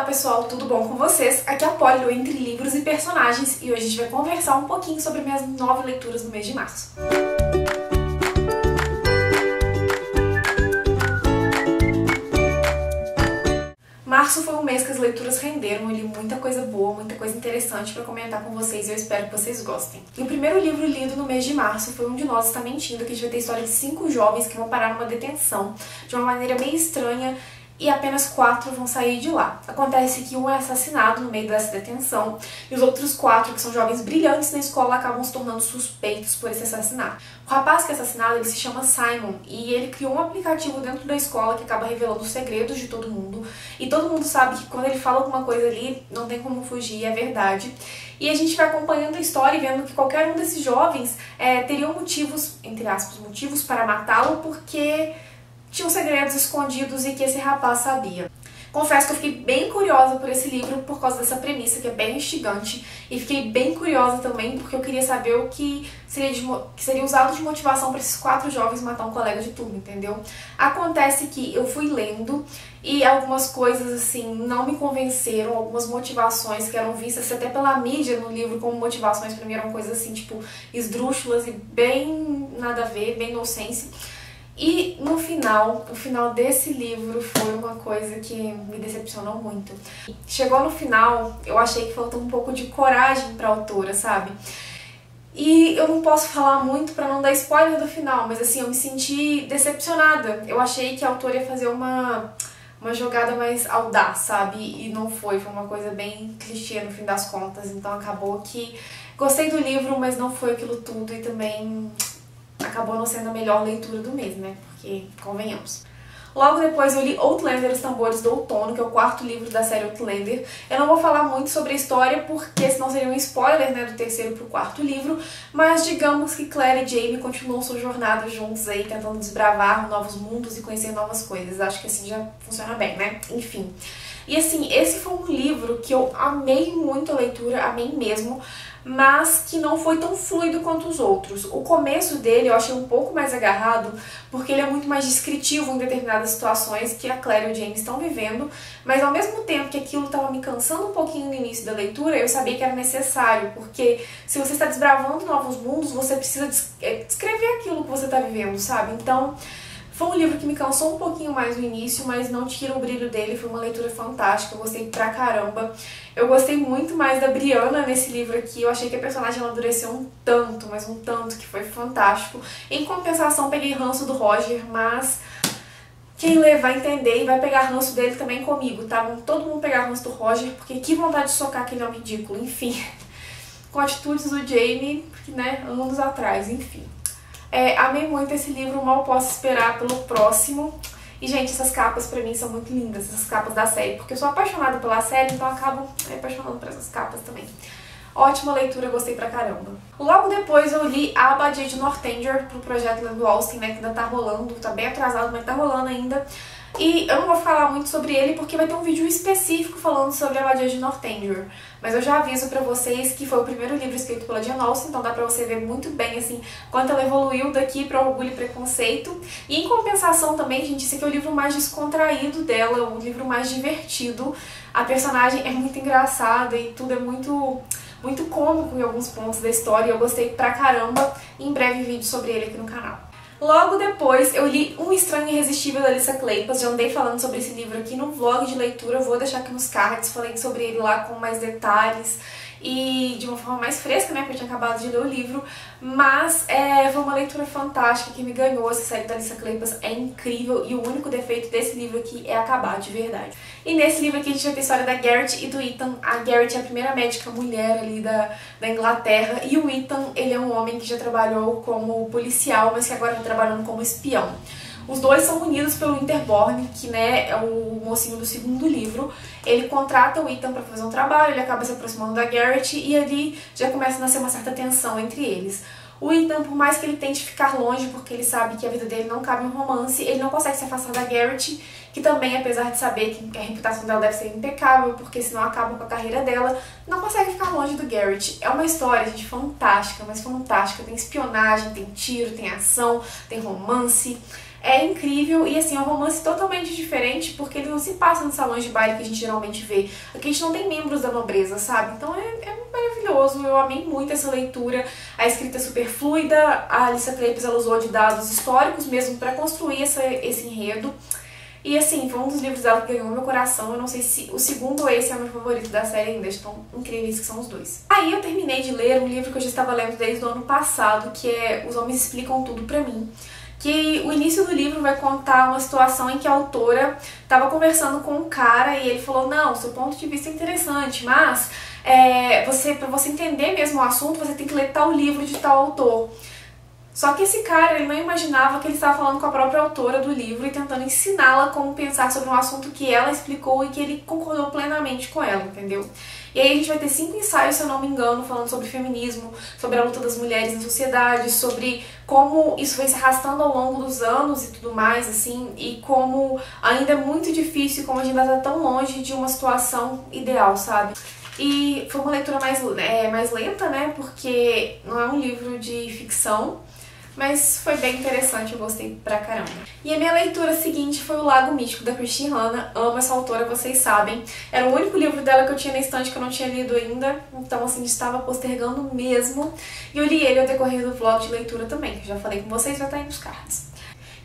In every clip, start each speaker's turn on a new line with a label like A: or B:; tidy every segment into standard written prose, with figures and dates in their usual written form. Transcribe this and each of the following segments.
A: pessoal, tudo bom com vocês? Aqui é a Polly do Entre Livros e Personagens e hoje a gente vai conversar um pouquinho sobre minhas 9 leituras no mês de março. Março foi um mês que as leituras renderam, eu li muita coisa boa, muita coisa interessante pra comentar com vocês e eu espero que vocês gostem. E o primeiro livro lido no mês de março foi Um de Nós Está Mentindo, que a gente vai ter a história de 5 jovens que vão parar numa detenção de uma maneira meio estranha e apenas 4 vão sair de lá. Acontece que um é assassinado no meio dessa detenção e os outros 4, que são jovens brilhantes na escola, acabam se tornando suspeitos por esse assassinato. O rapaz que é assassinado, ele se chama Simon e ele criou um aplicativo dentro da escola que acaba revelando os segredos de todo mundo e todo mundo sabe que quando ele fala alguma coisa ali, não tem como fugir, é verdade. E a gente vai acompanhando a história e vendo que qualquer um desses jovens teriam motivos, entre aspas, motivos para matá-lo porque tinham segredos escondidos e que esse rapaz sabia. Confesso que eu fiquei bem curiosa por esse livro por causa dessa premissa que é bem instigante e fiquei bem curiosa também porque eu queria saber o que seria usado de motivação para esses 4 jovens matar um colega de turma, entendeu? Acontece que eu fui lendo e algumas coisas assim não me convenceram, algumas motivações que eram vistas até pela mídia no livro como motivações para mim eram coisas assim tipo esdrúxulas e bem nada a ver, bem nonsense. E no final, o final desse livro foi uma coisa que me decepcionou muito. Chegou no final, eu achei que faltou um pouco de coragem pra autora, sabe? E eu não posso falar muito pra não dar spoiler do final, mas assim, eu me senti decepcionada. Eu achei que a autora ia fazer uma jogada mais audaz, sabe? E não foi, foi uma coisa bem clichê no fim das contas. Então acabou que gostei do livro, mas não foi aquilo tudo e também acabou não sendo a melhor leitura do mês, né? Porque, convenhamos. Logo depois eu li Outlander, Os Tambores do Outono, que é o 4º livro da série Outlander. Eu não vou falar muito sobre a história, porque senão seria um spoiler, né, do 3º pro 4º livro, mas digamos que Claire e Jamie continuam sua jornada juntos aí, tentando desbravar novos mundos e conhecer novas coisas. Acho que assim já funciona bem, né? Enfim. E assim, esse foi um livro que eu amei muito a leitura, amei mesmo, mas que não foi tão fluido quanto os outros. O começo dele eu achei um pouco mais agarrado, porque ele é muito mais descritivo em determinadas situações que a Claire e o James estão vivendo, mas ao mesmo tempo que aquilo estava me cansando um pouquinho no início da leitura, eu sabia que era necessário, porque se você está desbravando novos mundos, você precisa descrever aquilo que você está vivendo, sabe? Então foi um livro que me cansou um pouquinho mais no início, mas não tira o brilho dele, foi uma leitura fantástica, eu gostei pra caramba. Eu gostei muito mais da Brianna nesse livro aqui, eu achei que a personagem amadureceu um tanto, mas um tanto, que foi fantástico. Em compensação, peguei ranço do Roger, mas quem ler vai entender e vai pegar ranço dele também comigo, tá? Vamos todo mundo pegar ranço do Roger, porque que vontade de socar aquele homem ridículo, enfim. Com atitudes do Jamie, né, anos atrás, enfim. Amei muito esse livro, mal posso esperar pelo próximo. E, gente, essas capas pra mim são muito lindas, essas capas da série, porque eu sou apaixonada pela série, então eu acabo me apaixonando por essas capas também. Ótima leitura, gostei pra caramba. Logo depois eu li A Abadia de Northanger pro projeto Lendo Austin, né, que ainda tá rolando, tá bem atrasado, mas tá rolando ainda. E eu não vou falar muito sobre ele porque vai ter um vídeo específico falando sobre a Abadia de Northanger. Mas eu já aviso pra vocês que foi o primeiro livro escrito pela Jane Austen, então dá pra você ver muito bem, assim, quanto ela evoluiu daqui pra Orgulho e Preconceito. E em compensação também, gente, esse aqui é o livro mais descontraído dela, o livro mais divertido. A personagem é muito engraçada e tudo é muito cômico em alguns pontos da história, eu gostei pra caramba. Em breve vídeo sobre ele aqui no canal. Logo depois eu li Um Estranho Irresistível da Alyssa Kleypas, já andei falando sobre esse livro aqui no vlog de leitura, eu vou deixar aqui nos cards, falei sobre ele lá com mais detalhes e de uma forma mais fresca, né, porque eu tinha acabado de ler o livro, mas foi uma leitura fantástica que me ganhou. Essa série da Alyssa Kleypas é incrível e o único defeito desse livro aqui é acabar de verdade. E nesse livro aqui a gente vai ter a história da Garrett e do Ethan. A Garrett é a primeira médica mulher ali da Inglaterra e o Ethan, ele é um homem que já trabalhou como policial, mas que agora está trabalhando como espião. Os dois são unidos pelo Winterbourne, que, né, é o mocinho do 2º livro. Ele contrata o Ethan para fazer um trabalho, ele acaba se aproximando da Garrett e ali já começa a nascer uma certa tensão entre eles. O Ethan, por mais que ele tente ficar longe, porque ele sabe que a vida dele não cabe um romance, ele não consegue se afastar da Garrett, que também, apesar de saber que a reputação dela deve ser impecável, porque senão acaba com a carreira dela, não consegue ficar longe do Garrett. É uma história, gente, fantástica, mas fantástica. Tem espionagem, tem tiro, tem ação, tem romance. é incrível e assim, é um romance totalmente diferente porque ele não se passa nos salões de baile que a gente geralmente vê. Aqui a gente não tem membros da nobreza, sabe? Então é maravilhoso, eu amei muito essa leitura, a escrita é super fluida, a Alicia Kleypas ela usou de dados históricos mesmo para construir esse enredo. E assim, foi um dos livros dela que ganhou meu coração. Eu não sei se o segundo ou esse é o meu favorito da série ainda, de tão incríveis que são os dois. Aí eu terminei de ler um livro que eu já estava lendo desde o ano passado, que é Os Homens Explicam Tudo Pra Mim. Que o início do livro vai contar uma situação em que a autora estava conversando com um cara e ele falou, não, seu ponto de vista é interessante, mas para você entender mesmo o assunto, você tem que ler tal livro de tal autor. Só que esse cara, ele não imaginava que ele estava falando com a própria autora do livro e tentando ensiná-la como pensar sobre um assunto que ela explicou e que ele concordou plenamente com ela, entendeu? E aí a gente vai ter 5 ensaios, se eu não me engano, falando sobre feminismo, sobre a luta das mulheres na sociedade, sobre como isso foi se arrastando ao longo dos anos e tudo mais, assim, e como ainda é muito difícil, como a gente ainda está tão longe de uma situação ideal, sabe? E foi uma leitura mais lenta, né, porque não é um livro de ficção, mas foi bem interessante, eu gostei pra caramba. E a minha leitura seguinte foi O Lago Místico, da Christine Hanna. Amo essa autora, vocês sabem. Era o único livro dela que eu tinha na estante que eu não tinha lido ainda, então assim, estava postergando mesmo. E eu li ele ao decorrer do vlog de leitura também, que eu já falei com vocês, vai estar aí nos cards.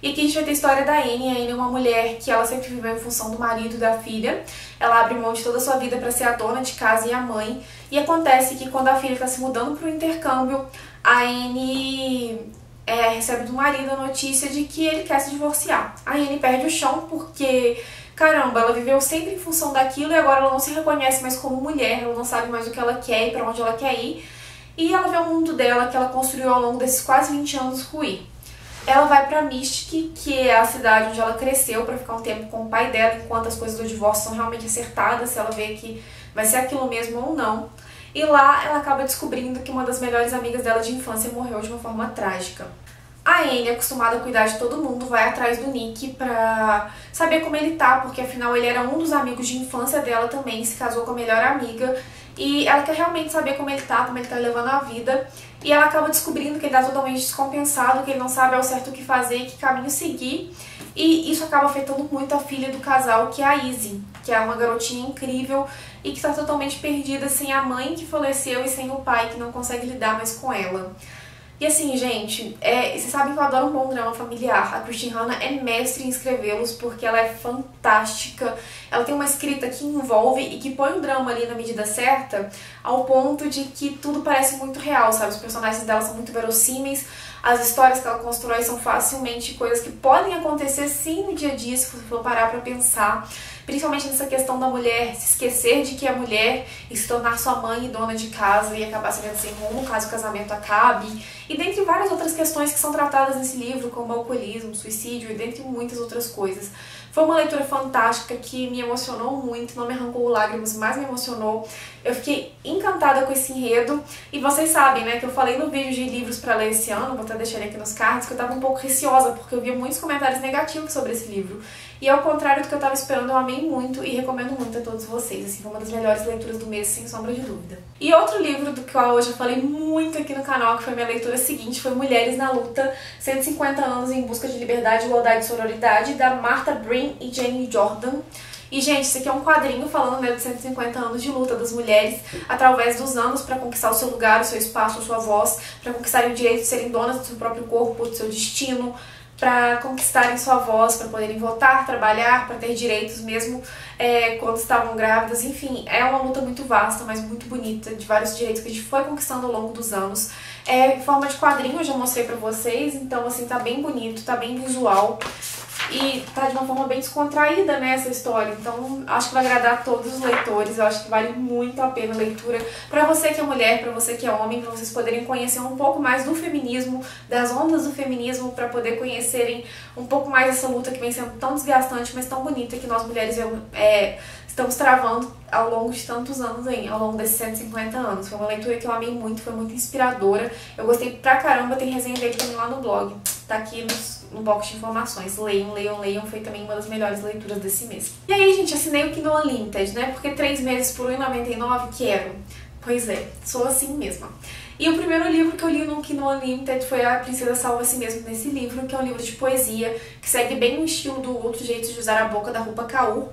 A: E aqui a gente vai ter a história da Anne. A Anne é uma mulher que ela sempre viveu em função do marido e da filha. Ela abre mão de toda a sua vida para ser a dona de casa e a mãe. E acontece que quando a filha está se mudando para o intercâmbio, a Anne recebe do marido a notícia de que ele quer se divorciar. A Anne perde o chão porque, caramba, ela viveu sempre em função daquilo e agora ela não se reconhece mais como mulher, ela não sabe mais o que ela quer e para onde ela quer ir. E ela vê o mundo dela, que ela construiu ao longo desses quase 20 anos, ruir. Ela vai pra Mystic, que é a cidade onde ela cresceu, pra ficar um tempo com o pai dela, enquanto as coisas do divórcio são realmente acertadas, se ela vê que vai ser aquilo mesmo ou não. E lá ela acaba descobrindo que uma das melhores amigas dela de infância morreu de uma forma trágica. A Anne, acostumada a cuidar de todo mundo, vai atrás do Nick pra saber como ele tá, porque afinal ele era um dos amigos de infância dela também, se casou com a melhor amiga. E ela quer realmente saber como ele tá levando a vida. E ela acaba descobrindo que ele tá totalmente descompensado, que ele não sabe ao certo o que fazer e que caminho seguir. E isso acaba afetando muito a filha do casal, que é a Izzy, que é uma garotinha incrível e que tá totalmente perdida sem a mãe que faleceu e sem o pai que não consegue lidar mais com ela. E assim, gente, vocês sabem que eu adoro um bom drama familiar. A Christine Hanna é mestre em escrevê-los porque ela é fantástica. Ela tem uma escrita que envolve e que põe o drama ali na medida certa, ao ponto de que tudo parece muito real, sabe? Os personagens dela são muito verossímeis, as histórias que ela constrói são facilmente coisas que podem acontecer sim no dia a dia, se você for parar pra pensar. Principalmente nessa questão da mulher se esquecer de que é mulher e se tornar sua mãe e dona de casa e acabar se vendo sem rumo caso o casamento acabe. E dentre várias outras questões que são tratadas nesse livro, como alcoolismo, suicídio e dentre muitas outras coisas. Foi uma leitura fantástica que me emocionou muito, não me arrancou lágrimas, mas me emocionou. Eu fiquei encantada com esse enredo. E vocês sabem, né, que eu falei no vídeo de livros pra ler esse ano, vou até deixar ele aqui nos cards, que eu tava um pouco receosa, porque eu via muitos comentários negativos sobre esse livro. E ao contrário do que eu tava esperando, eu amei muito e recomendo muito a todos vocês. Assim, foi uma das melhores leituras do mês, sem sombra de dúvida. E outro livro do qual eu já falei muito aqui no canal, que foi minha leitura seguinte, foi Mulheres na Luta, 150 anos em busca de liberdade, igualdade e sororidade, da Martha Breen e Jane Jordan. E, gente, isso aqui é um quadrinho falando, né, de 150 anos de luta das mulheres através dos anos para conquistar o seu lugar, o seu espaço, a sua voz, para conquistarem o direito de serem donas do seu próprio corpo, do seu destino, para conquistarem sua voz, para poderem votar, trabalhar, para ter direitos mesmo quando estavam grávidas. Enfim, é uma luta muito vasta, mas muito bonita, de vários direitos que a gente foi conquistando ao longo dos anos. Em forma de quadrinho, eu já mostrei pra vocês, então assim, tá bem bonito, tá bem visual. E tá de uma forma bem descontraída, né, essa história. Então acho que vai agradar a todos os leitores. Eu acho que vale muito a pena a leitura. Pra você que é mulher, pra você que é homem, pra vocês poderem conhecer um pouco mais do feminismo, das ondas do feminismo, pra poder conhecerem um pouco mais essa luta que vem sendo tão desgastante, mas tão bonita, que nós mulheres estamos travando ao longo de tantos anos aí, ao longo desses 150 anos. Foi uma leitura que eu amei muito, foi muito inspiradora. Eu gostei pra caramba, tem resenha dele também lá no blog. Tá aqui no box de informações. Leiam, leiam, leiam. Foi também uma das melhores leituras desse mês. E aí, gente, assinei o Kindle Unlimited, né? Porque 3 meses por R$1,99 quero. Pois é, sou assim mesma. E o primeiro livro que eu li no Kindle Unlimited foi A Princesa Salva a Si Mesmo nesse livro, que é um livro de poesia, que segue bem o estilo do Outro Jeito de Usar a Boca, da Rupa Kaur.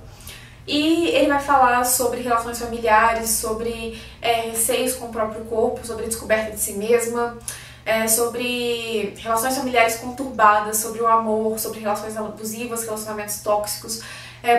A: E ele vai falar sobre relações familiares, sobre receios com o próprio corpo, sobre a descoberta de si mesma, sobre relações familiares conturbadas, sobre o amor, sobre relações abusivas, relacionamentos tóxicos,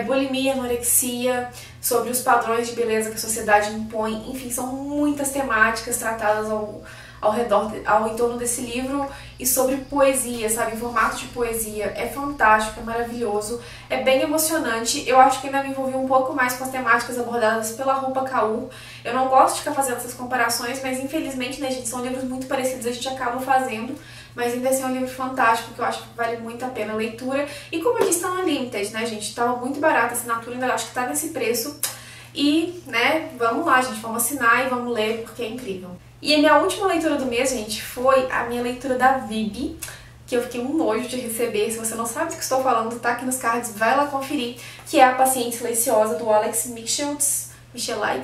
A: bulimia, anorexia, sobre os padrões de beleza que a sociedade impõe. Enfim, são muitas temáticas tratadas ao entorno desse livro e sobre poesia, sabe, em formato de poesia. É fantástico, é maravilhoso, é bem emocionante. Eu acho que ainda me envolvi um pouco mais com as temáticas abordadas pela Rupa Kaur. Eu não gosto de ficar fazendo essas comparações, mas infelizmente, né, gente, são livros muito parecidos, a gente acaba fazendo, mas ainda assim é um livro fantástico, que eu acho que vale muito a pena a leitura. E como eu disse, tá no Unlimited, né, gente, tava muito barata a assinatura, ainda acho que tá nesse preço. E, né, vamos lá, gente, vamos assinar e vamos ler, porque é incrível. E a minha última leitura do mês, gente, foi a minha leitura da Vibi, que eu fiquei um nojo de receber. Se você não sabe do que estou falando, tá aqui nos cards, vai lá conferir, que é A Paciente Silenciosa, do Alex Michelites,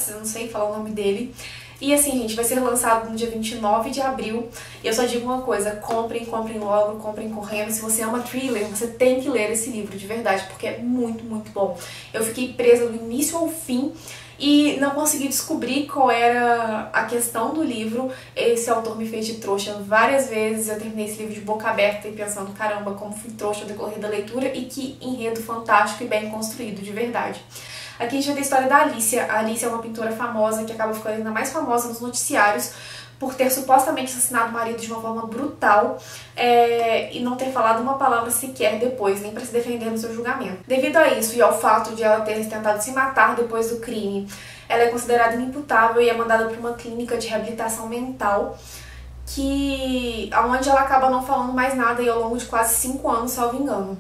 A: eu não sei falar o nome dele. E assim, gente, vai ser lançado no dia 29 de abril. E eu só digo uma coisa, comprem logo, comprem correndo. Se você ama thriller, você tem que ler esse livro, de verdade, porque é muito, muito bom. Eu fiquei presa do início ao fim e não consegui descobrir qual era a questão do livro. Esse autor me fez de trouxa várias vezes. Eu terminei esse livro de boca aberta e pensando, caramba, como fui trouxa ao decorrer da leitura, e que enredo fantástico e bem construído, de verdade. Aqui a gente vai ter a história da Alicia. A Alicia é uma pintora famosa que acaba ficando ainda mais famosa nos noticiários por ter supostamente assassinado o marido de uma forma brutal e não ter falado uma palavra sequer depois, nem para se defender no seu julgamento. Devido a isso e ao fato de ela ter tentado se matar depois do crime, ela é considerada inimputável e é mandada para uma clínica de reabilitação mental, onde ela acaba não falando mais nada e ao longo de quase 5 anos, salvo engano.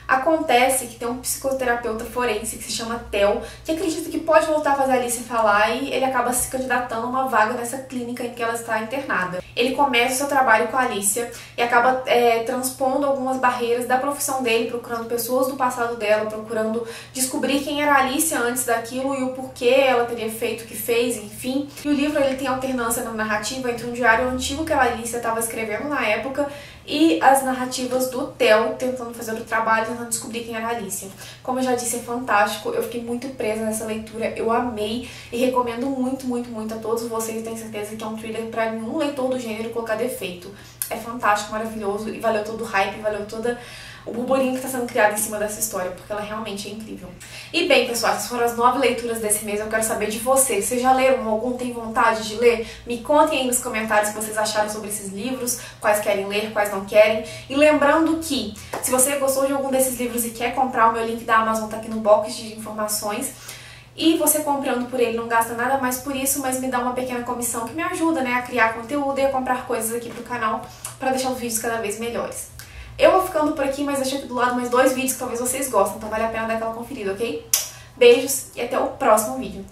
A: Acontece que tem um psicoterapeuta forense que se chama Theo, que acredita que pode voltar a fazer a Alicia falar, e ele acaba se candidatando a uma vaga nessa clínica em que ela está internada. Ele começa o seu trabalho com a Alicia e acaba transpondo algumas barreiras da profissão dele, procurando pessoas do passado dela, procurando descobrir quem era a Alicia antes daquilo e o porquê ela teria feito o que fez, enfim. E o livro ele tem alternância na narrativa entre um diário antigo que a Alicia estava escrevendo na época e as narrativas do Theo tentando fazer o trabalho, tentando descobrir quem era a Alicia. Como eu já disse, é fantástico, eu fiquei muito presa nessa leitura, eu amei e recomendo muito, muito, muito a todos vocês. Tenho certeza que é um thriller para nenhum leitor do gênero colocar defeito. É fantástico, maravilhoso e valeu todo o hype, valeu toda o burburinho que está sendo criado em cima dessa história, porque ela realmente é incrível. E bem, pessoal, essas foram as 9 leituras desse mês. Eu quero saber de vocês. Vocês já leram algum? Tem vontade de ler? Me contem aí nos comentários o que vocês acharam sobre esses livros, quais querem ler, quais não querem. E lembrando que, se você gostou de algum desses livros e quer comprar, o meu link da Amazon tá aqui no box de informações. E você comprando por ele não gasta nada mais por isso, mas me dá uma pequena comissão que me ajuda, né, a criar conteúdo e a comprar coisas aqui pro canal para deixar os vídeos cada vez melhores. Eu vou ficando por aqui, mas deixei aqui do lado mais 2 vídeos que talvez vocês gostem, então vale a pena dar aquela conferida, ok? Beijos e até o próximo vídeo.